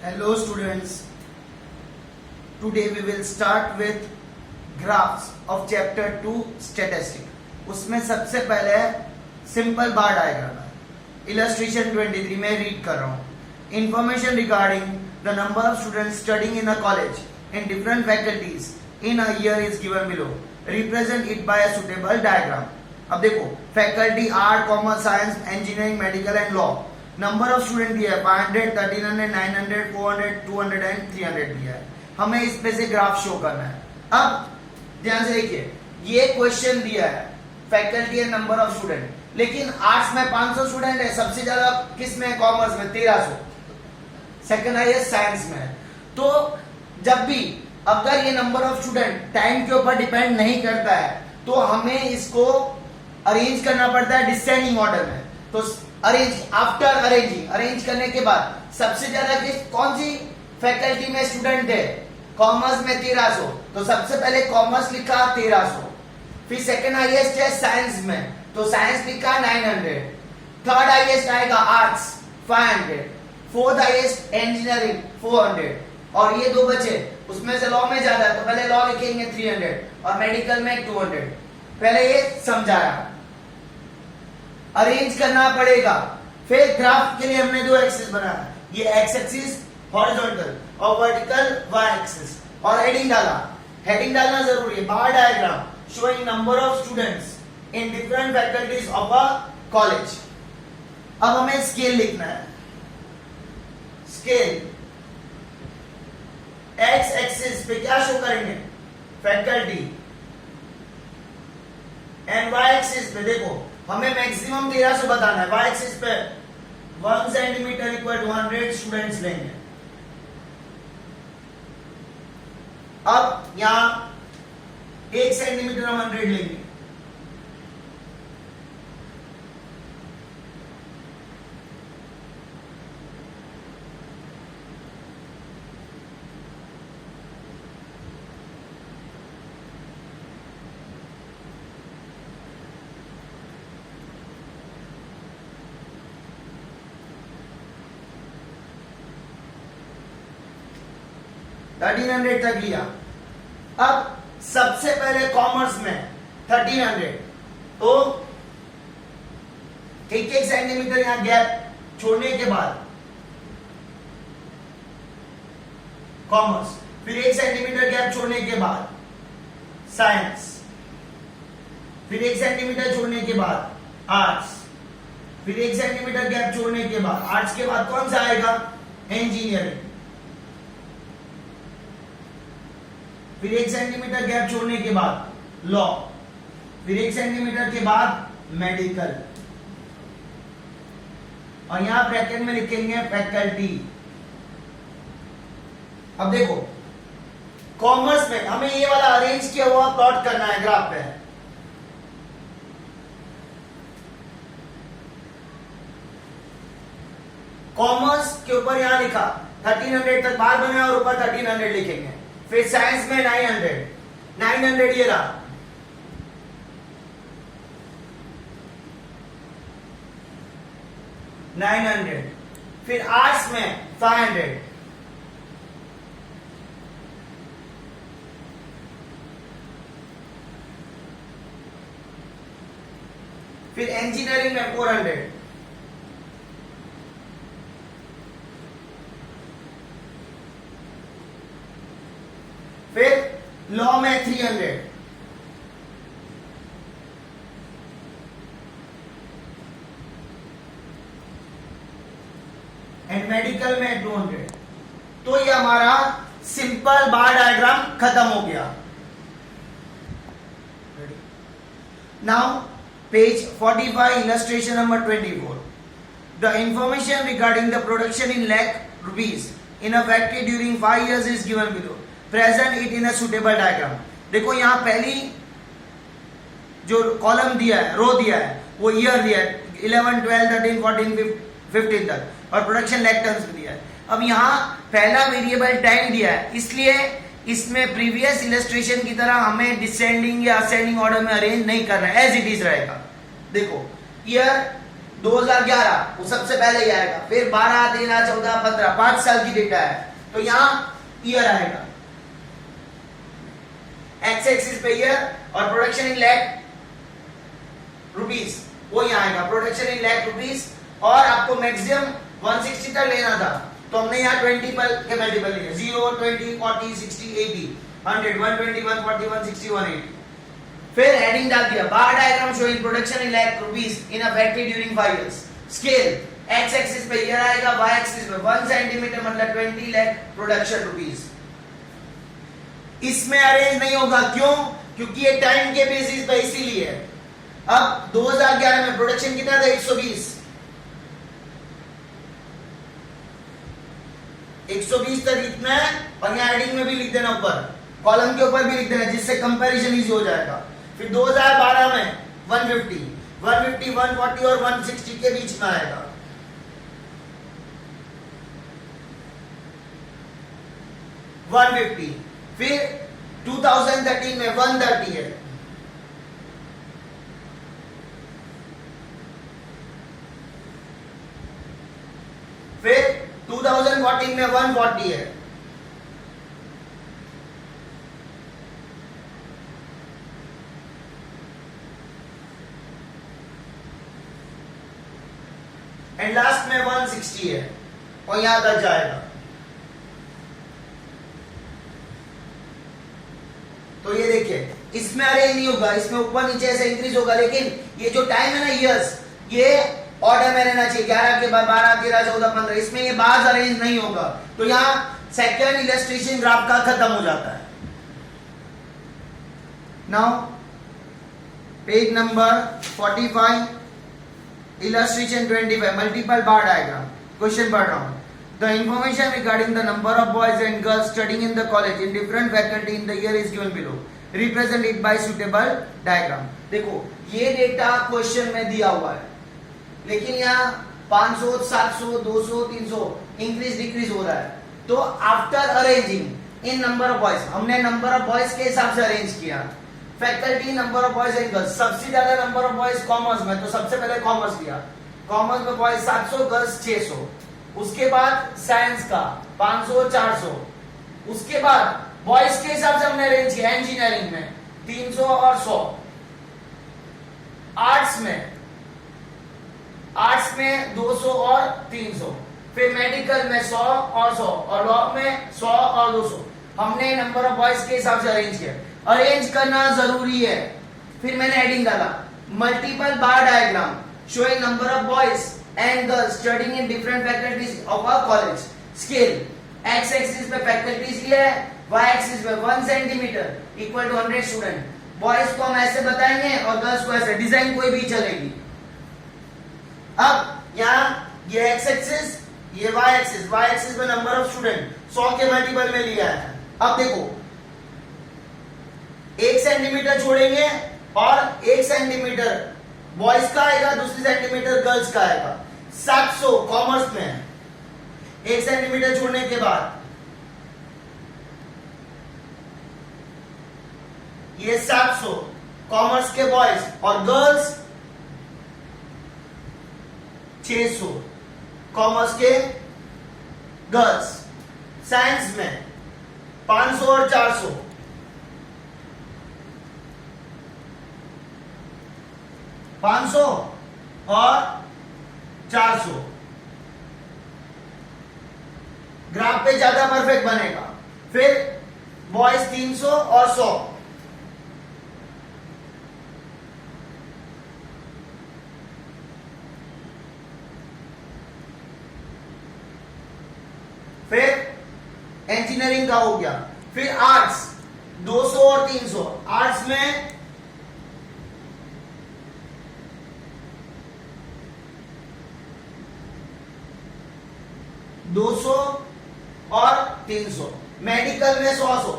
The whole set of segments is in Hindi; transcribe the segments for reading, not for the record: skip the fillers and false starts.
Hello students, today we will start with graphs of chapter 2 statistic. उसमें सबसे पहले सिंपल बार डायग्राम है. Illustration 23 में रीड कर रहा हूँ. Information regarding the number of students studying in a college in different faculties in a year is given below. Represent it by a suitable diagram. अब देखो faculty art, commerce, science, engineering, medical and law. Number of student दिया है 500, 1300, 900, 400, 200 एंड 300 दिया है. हमें इस पे से ग्राफ शो करना है. अब ध्यान से देखिए, ये क्वेश्चन दिया है faculty and number of student, लेकिन आर्ट्स में 500 स्टूडेंट है. सबसे ज्यादा किस में? कॉमर्स में 1300. सेकंड हाईएस्ट साइंस में. तो जब भी अगर ये नंबर ऑफ स्टूडेंट टाइम के ऊपर डिपेंड नहीं करता है तो हमें इसको अरेंज करना पड़ता है डिसेंडिंग ऑर्डर में. तो अरेंज करने के बाद सबसे ज्यादा कौन सी फैकल्टी में स्टूडेंट है? कॉमर्स में 1300. तो सबसे पहले कॉमर्स लिखा 1300. फिर सेकंड हाईएस्ट है साइंस में, तो साइंस लिखा 900. थर्ड हाईएस्ट आएगा आर्ट्स 500. Fourth highest engineering 400. और ये दो बचे, उसमें से लॉ में ज्यादा है तो पहले लॉ लिखेंगे 300 और मेडिकल में 200. पहले ये समझाया, अरेंज करना पड़ेगा. फिर ग्राफ के लिए हमने दो एक्सिस बनाया, ये एक्स एक्सिस हॉरिजॉन्टल और वर्टिकल वाई एक्सिस, और हेडिंग डाला. हेडिंग डालना जरूरी है. Bar diagram showing number of students in different faculties of a college. अब हमें स्केल लिखना है. स्केल एक्स एक्सिस पे क्या शो करेंगे? फैकल्टी. एंड वाई एक्सिस पे देखो हमें मैक्सिमम 1300 बताना है. वाई एक्सिस पे 1 सेंटीमीटर इक्वल टू 100 स्टूडेंट्स लेंगे. अब यहां 1 सेंटीमीटर हम 100 लेंगे. थर्टीन 1300 तक लिया. अब सबसे पहले कॉमर्स में 1300, तो 1-1 सेंटीमीटर यहां गैप छोड़ने के बाद कॉमर्स, फिर 1 सेंटीमीटर गैप छोड़ने के बाद साइंस, फिर 1 सेंटीमीटर छोड़ने के बाद आर्ट्स, फिर 1 सेंटीमीटर गैप छोड़ने के बाद आर्ट्स के बाद कौन सा आएगा? इंजीनियरिंग. फिर 1 सेंटीमीटर गैप छोड़ने के बाद लॉ, फिर 1 सेंटीमीटर के बाद मेडिकल, और यहां ब्रैकेट में लिखेंगे फैकल्टी. अब देखो कॉमर्स में हमें ये वाला अरेंज किया हुआ प्लॉट करना है ग्राफ पे. कॉमर्स के ऊपर यहां लिखा 1300 तक बार बना और ऊपर 1300 लिखेंगे. फिर साइंस में 900 ये रहा. फिर आर्ट्स में 500. फिर इंजीनियरिंग में 400. फिर लॉ में 300. एंड मेडिकल में 200. तो ये हमारा सिंपल बार डायग्राम खत्म हो गया. Now page 45, illustration number 24. The information regarding the production in lakh rupees in a factory during 5 years is given below. Present it in a suitable diagram. देखो यहां पहली जो कॉलम दिया है, रो दिया है, वो ईयर दिया है 11, 12, 13, 14, 15 तक, और प्रोडक्शन लैख टन्स में दिया है. अब यहां पहला वेरिएबल टाइम दिया है, इसलिए इसमें प्रीवियस इलस्ट्रेशन की तरह हमें डिसेंडिंग या असेंडिंग ऑर्डर में अरेंज नहीं करना है, एज इट इज रहेगा. देखो ईयर 2011 वो सबसे पहले ही आएगा, फिर 12, 13, 14, 15, 5 साल की डेटा है तो यहां ईयर आएगा, एक्स एक्सिस पे ईयर, और प्रोडक्शन इन लाख रुपीस वो यहां आएगा, प्रोडक्शन इन लाख रुपीस। और आपको मैक्सिमम 160 तक लेना था तो हमने यहाँ 20 के मल्टीपल लिए, 0, 20, 40, 60, 80, 100, 120, 140, 160, 180। फिर हेडिंग डाल दिया, bar diagram showing production in lakh rupees in a factory during 5 years. Scale X axis पे ईयर आएगा, वाई एक्सिस पे 1 सेंटीमीटर मतलब 20 लाख प्रोडक्शन रुपीस। इसमें अरेंज नहीं होगा, क्यों? क्योंकि ये टाइम के बेसिस पे, इसीलिए। अब 2011 में प्रोडक्शन कितना था? 120 तक लिखना है, और यहाँ हेडिंग में भी लिख देना, ऊपर कॉलम के ऊपर भी लिख देना, जिससे कंपैरिजन इजी हो जाएगा। फिर 2012 में 150, 140 और 160 के बीच में आएगा। फिर 2013 में 130 है, फिर 2014 में 140 है, एंड लास्ट में 160 है, और यहां तक जाएगा। तो ये देखिए, इसमें अरेंज नहीं होगा, इसमें ऊपर नीचे ऐसे इंक्रीज होगा, लेकिन ये जो टाइम है ना, ईयर्स, ये ऑर्डर में रहना चाहिए, 11 के बाद 12, 13, 14, 15, इसमें ये बार्स अरेंज नहीं होगा। तो यहां सेकंड इलस्ट्रेशन ग्राफ का खत्म हो जाता है। Now page number 45, illustration 25, multiple bar diagram. Question पढ़ रहा हूँ। The information regarding the number of boys and girls studying in the college in different faculty in the year is given below. Represent it by suitable diagram. देखो, ये डेटा क्वेश्चन में दिया हुआ है, लेकिन यहाँ 500, 700, 200, 300 इंक्रीज डिक्रीज हो रहा है। तो after arranging in number of boys, हमने नंबर ऑफ बॉयज के हिसाब से अरेंज किया। Faculty number of boys and girls, सबसे ज्यादा नंबर ऑफ बॉयज कॉमर्स में, तो सबसे पहले कॉमर्स लिया। कॉमर्स में बॉयज 700, गर्ल्स 600। उसके बाद साइंस का 500, 400। उसके बाद बॉयज के हिसाब से हमने अरेंज किया। इंजीनियरिंग में 300 और 100। आर्ट्स में 200 और 300। फिर मेडिकल में 100 और 100, और लॉ में 100 और 200। हमने नंबर ऑफ बॉयज के हिसाब से अरेंज किया। अरेंज करना जरूरी है। फिर मैंने हेडिंग डाला, multiple bar diagram showing number of boys and girls studying in different faculties of a college. Scale X axis पे फैकल्टीज लिया है, वाई एक्सिस पे 1 centimetre equal to 100 student. Boys को हम ऐसे बताएंगे और गर्ल्स को ऐसे, डिजाइन कोई भी चलेगी। अब यहाँ ये एक्स एक्सिस, ये वाई एक्सिस में नंबर ऑफ स्टूडेंट 100 के मल्टीपल में लिया है। अब देखो, 1 सेंटीमीटर छोड़ेंगे और 1 सेंटीमीटर बॉयज का आएगा, दूसरी सेंटीमीटर गर्ल्स का आएगा। 700 कॉमर्स में 1 सेंटीमीटर छोड़ने के बाद ये 700 कॉमर्स के बॉयज, और गर्ल्स 600 कॉमर्स के गर्ल्स। साइंस में 500 और 400। और 400। ग्राफ पे ज्यादा परफेक्ट बनेगा। फिर बॉयज 300 और 100। फिर इंजीनियरिंग का हो गया। फिर आर्ट्स 200 और 300। आर्ट्स में 200 और 300। मेडिकल में 100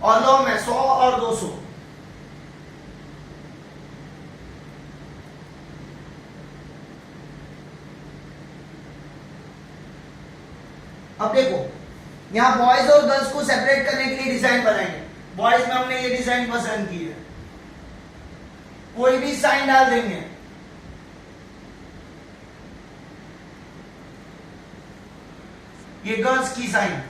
और लॉ में 100 और 200। अब देखो, यहां बॉयज और गर्ल्स को सेपरेट करने के लिए डिजाइन बनाएंगे। बॉयज में हमने ये डिजाइन पसंद की है, कोई भी साइन डाल देंगे। ये गर्ल्स की साइन,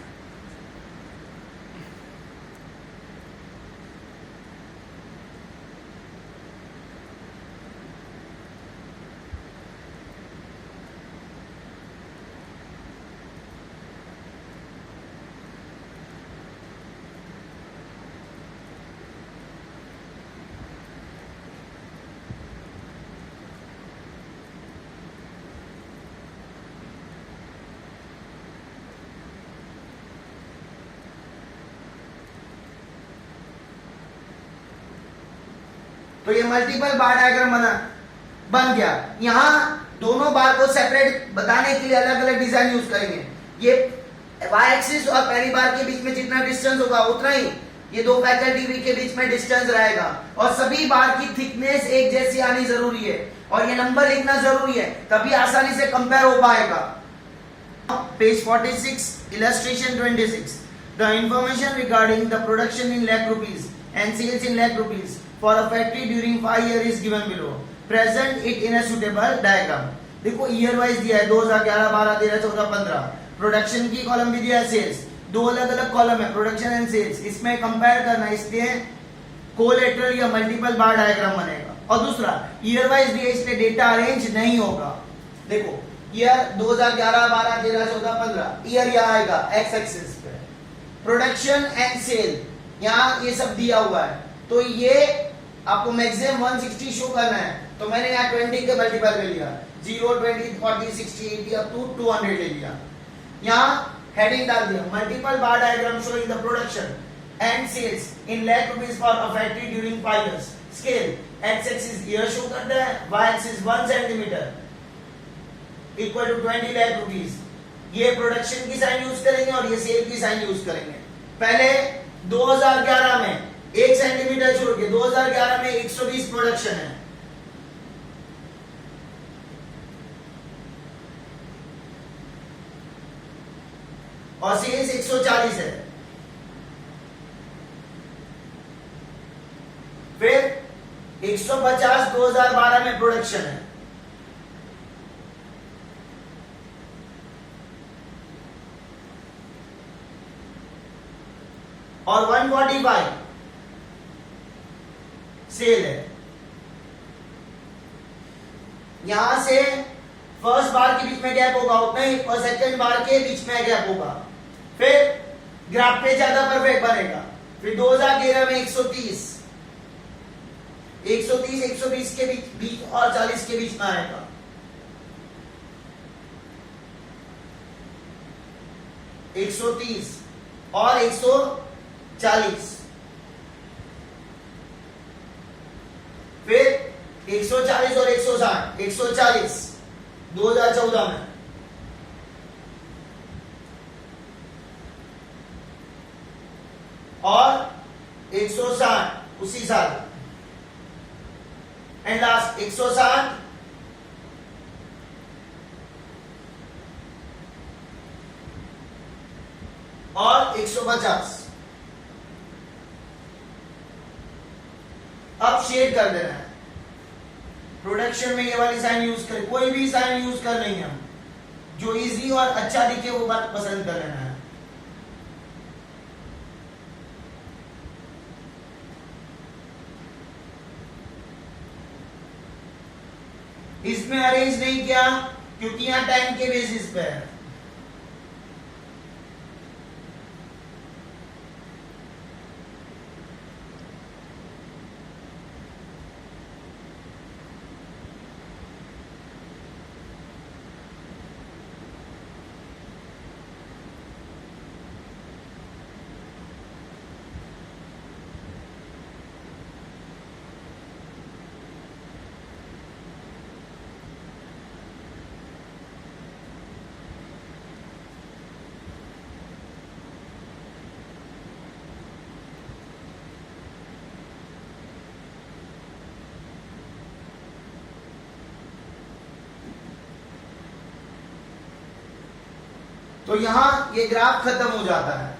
तो ये मल्टीपल बार डायग्राम बन गया। यहां दोनों बार को सेपरेट बताने के लिए अलग अलग डिजाइन यूज करेंगे। ये वाई एक्सिस और पहली बार के बीच में जितना डिस्टेंस होगा उतना ही ये दो फैकल्टी के बीच में डिस्टेंस रहेगा, और सभी बार की थिकनेस एक जैसी आनी जरूरी है, और ये नंबर लिखना जरूरी है, तभी आसानी से कंपेयर हो पाएगा। Page 46, illustration 26. The information regarding the production in lakh rupees and sales in lakh rupees for a factory during 5 years is given below. Present it in a suitable diagram. देखो ईयर वाइज दिया है 2011, 12, 13, 14, 15। प्रोडक्शन की कॉलम भी दिया है, सेल्स, दो अलग अलग कॉलम है, प्रोडक्शन एंड सेल्स। इसमें कंपेयर करना, इसलिए कोलेटरल या मल्टीपल बार डायग्राम बनेगा। और दूसरा ईयर वाइज दिया, इसलिए डेटा अरेंज नहीं होगा। देखो ईयर 2011, 12, 13, 14, 15, ईयर यहाँ आएगा एक्स एक्सिस पे, प्रोडक्शन एंड सेल यहाँ ये सब दिया हुआ है। तो ये आपको मैक्सिमम 160 शो करना है, तो मैंने यहाँ 20 के मल्टीपल में लिया, 0, 20, 40, 60, 80 अप टू 200 ले लिया। यहाँ हेडिंग डाल दिया, multiple bar diagram showing the production and sales in lakh rupees for a factory during 5 years। Scale X axis year show करता है, Y axis 1 centimetre equal to 20 lakh rupees। ये प्रोडक्शन की साइन यूज करेंगे और ये सेल की साइन यूज करेंगे। पहले 2011 में 1 सेंटीमीटर छोड़ के 2011 में 120 प्रोडक्शन है, और सेल्स 140 है। फिर 150 2012 में प्रोडक्शन है, और 145 सेल है। यहां से फर्स्ट बार के बीच में गैप होगा उतना ही, और सेकंड बार के बीच में गैप होगा। फिर ग्राफ पे ज्यादा परफेक्ट बनेगा। फिर 2013 में 130 120 के बीच और 40 के बीच में आएगा। एक 130 और 140, फिर 140 और 160, 140 2014 में, और 160 उसी साल, एंड लास्ट 160 और 150। अब शेड कर देना है। प्रोडक्शन में ये वाली साइन यूज करें, कोई भी साइन यूज कर नहीं है, हम जो इजी और अच्छा दिखे वो बात पसंद कर लेना है। इसमें अरेंज नहीं किया क्योंकि यहां टाइम के बेसिस पे है। तो यहां ये ग्राफ खत्म हो जाता है।